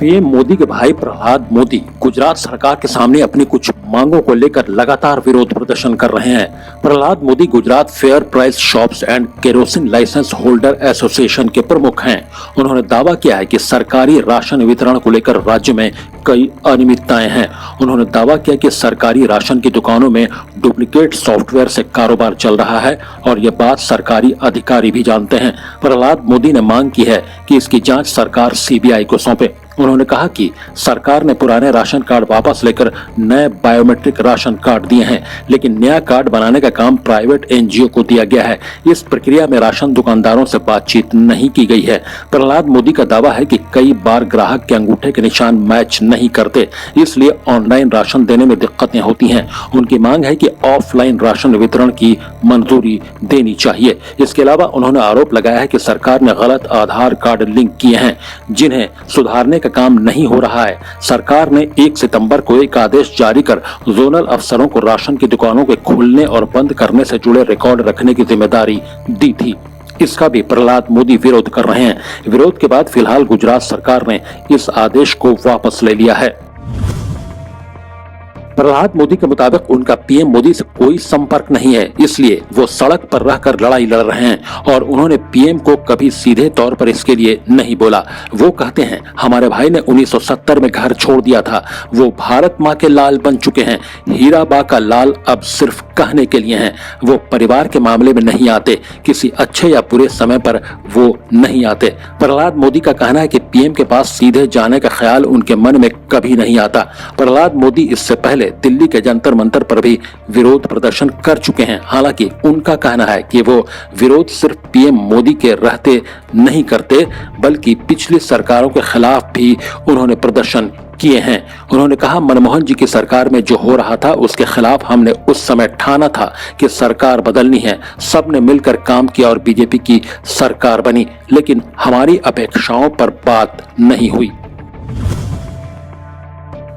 PM Modi के भाई प्रहलाद मोदी गुजरात सरकार के सामने अपनी कुछ मांगों को लेकर लगातार विरोध प्रदर्शन कर रहे हैं। Prahlad Modi Gujarat fair price shops and kerosene license holder association के प्रमुख हैं। उन्होंने दावा किया है कि सरकारी राशन वितरण को लेकर राज्य में कई अनियमितताएं हैं। उन्होंने दावा किया कि सरकारी राशन की दुकानों में डुप्लीकेट सॉफ्टवेयर से कारोबार चल रहा है और ये बात सरकारी अधिकारी भी जानते हैं। प्रहलाद मोदी ने मांग की है कि इसकी जांच सरकार सीबीआई को सौंपे। उन्होंने कहा कि सरकार ने पुराने राशन कार्ड वापस लेकर नए बायोमेट्रिक राशन कार्ड दिए हैं, लेकिन नया कार्ड बनाने का काम प्राइवेट एनजीओ को दिया गया है। इस प्रक्रिया में राशन दुकानदारों से बातचीत नहीं की गई है। प्रहलाद मोदी का दावा है कि कई बार ग्राहक के अंगूठे के निशान मैच नहीं करते, इसलिए ऑनलाइन राशन देने में दिक्कतें होती हैं। उनकी मांग है कि ऑफलाइन राशन वितरण की मंजूरी देनी चाहिए। इसके अलावा उन्होंने आरोप लगाया है कि सरकार ने गलत आधार कार्ड लिंक किए हैं, जिन्हें सुधारने काम नहीं हो रहा है। सरकार ने 1 सितंबर को एक आदेश जारी कर जोनल अफसरों को राशन की दुकानों के खोलने और बंद करने से जुड़े रिकॉर्ड रखने की जिम्मेदारी दी थी। इसका भी प्रहलाद मोदी विरोध कर रहे हैं। विरोध के बाद फिलहाल गुजरात सरकार ने इस आदेश को वापस ले लिया है। प्रहलाद मोदी के मुताबिक उनका पीएम मोदी से कोई संपर्क नहीं है, इसलिए वो सड़क पर रहकर लड़ाई लड़ रहे हैं और उन्होंने पीएम को कभी सीधे तौर पर इसके लिए नहीं बोला। वो कहते हैं, हमारे भाई ने 1970 में घर छोड़ दिया था, वो भारत माँ के लाल बन चुके हैं। हीराबा का लाल अब सिर्फ कहने के लिए हैं। वो परिवार के मामले में नहीं आते, किसी अच्छे या बुरे समय पर वो नहीं आते। प्रहलाद मोदी का कहना है कि पीएम के पास सीधे जाने का ख्याल उनके मन में कभी नहीं आता। प्रहलाद मोदी इससे पहले दिल्ली के जंतर मंतर पर भी विरोध प्रदर्शन कर चुके हैं। हालांकि उनका कहना है कि वो विरोध सिर्फ पीएम मोदी के रहते नहीं करते, बल्कि पिछली सरकारों के खिलाफ भी उन्होंने प्रदर्शन किए हैं। उन्होंने कहा, मनमोहन जी की सरकार में जो हो रहा था उसके खिलाफ हमने उस समय ठाना था कि सरकार बदलनी है। सबने मिलकर काम किया और बीजेपी की सरकार बनी, लेकिन हमारी अपेक्षाओं पर बात नहीं हुई।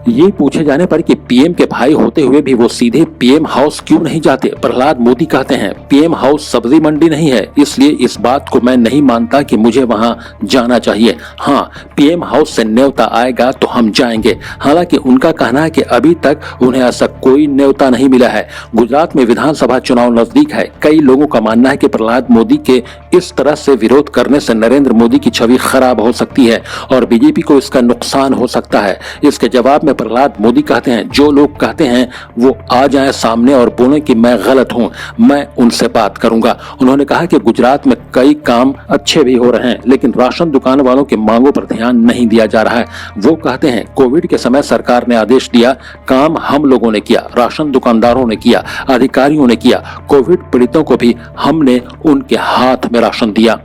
ये पूछे जाने पर कि पीएम के भाई होते हुए भी वो सीधे पीएम हाउस क्यों नहीं जाते, प्रहलाद मोदी कहते हैं, पीएम हाउस सब्जी मंडी नहीं है, इसलिए इस बात को मैं नहीं मानता कि मुझे वहां जाना चाहिए। हाँ, पीएम हाउस से न्योता आएगा तो हम जाएंगे। हालांकि उनका कहना है कि अभी तक उन्हें ऐसा कोई न्योता नहीं मिला है। गुजरात में विधानसभा चुनाव नजदीक है। कई लोगों का मानना है कि प्रहलाद मोदी के इस तरह से विरोध करने से नरेंद्र मोदी की छवि खराब हो सकती है और बीजेपी को इसका नुकसान हो सकता है। इसके जवाब में प्रहलाद मोदी कहते हैं, जो लोग कहते हैं वो आ जाएं सामने और बोले कि मैं गलत हूं, मैं उनसे बात करूंगा। उन्होंने कहा कि गुजरात में कई काम अच्छे भी हो रहे हैं, लेकिन राशन दुकान वालों की मांगों पर ध्यान नहीं दिया जा रहा है। वो कहते हैं, कोविड के समय सरकार ने आदेश दिया, काम हम लोगों ने किया, राशन दुकानदारों ने किया, अधिकारियों ने किया। कोविड पीड़ितों को भी हमने उनके हाथ में राशन दिया।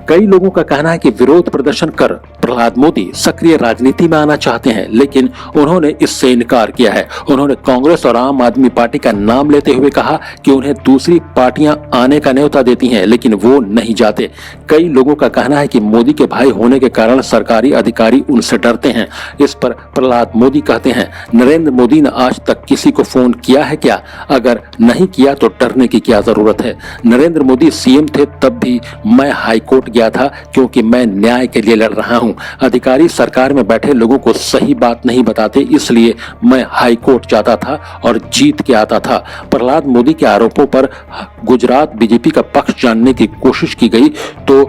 कई लोगों का कहना है कि विरोध प्रदर्शन कर प्रहलाद मोदी सक्रिय राजनीति में आना चाहते हैं, लेकिन उन्होंने इससे इनकार किया है। उन्होंने कांग्रेस और आम आदमी पार्टी का नाम लेते हुए कहा कि उन्हें दूसरी पार्टियां आने का न्योता देती हैं, लेकिन वो नहीं जाते। कई लोगों का कहना है कि मोदी के भाई होने के कारण सरकारी अधिकारी उनसे डरते हैं। इस पर प्रहलाद मोदी कहते हैं, नरेंद्र मोदी ने आज तक किसी को फोन किया है क्या? अगर नहीं किया तो डरने की क्या जरूरत है? नरेंद्र मोदी सीएम थे तब भी मैं हाईकोर्ट गया था, क्योंकि मैं न्याय के लिए लड़ रहा हूं। अधिकारी सरकार में बैठे लोगों को सही बात नहीं बताते, इसलिए मैं हाई कोर्ट जाता था और जीत के आता था। प्रहलाद मोदी के आरोपों पर गुजरात बीजेपी का पक्ष जानने की कोशिश की गई तो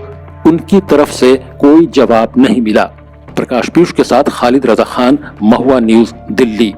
उनकी तरफ से कोई जवाब नहीं मिला। प्रकाश पीयूष के साथ खालिद रजा खान, महुआ न्यूज, दिल्ली।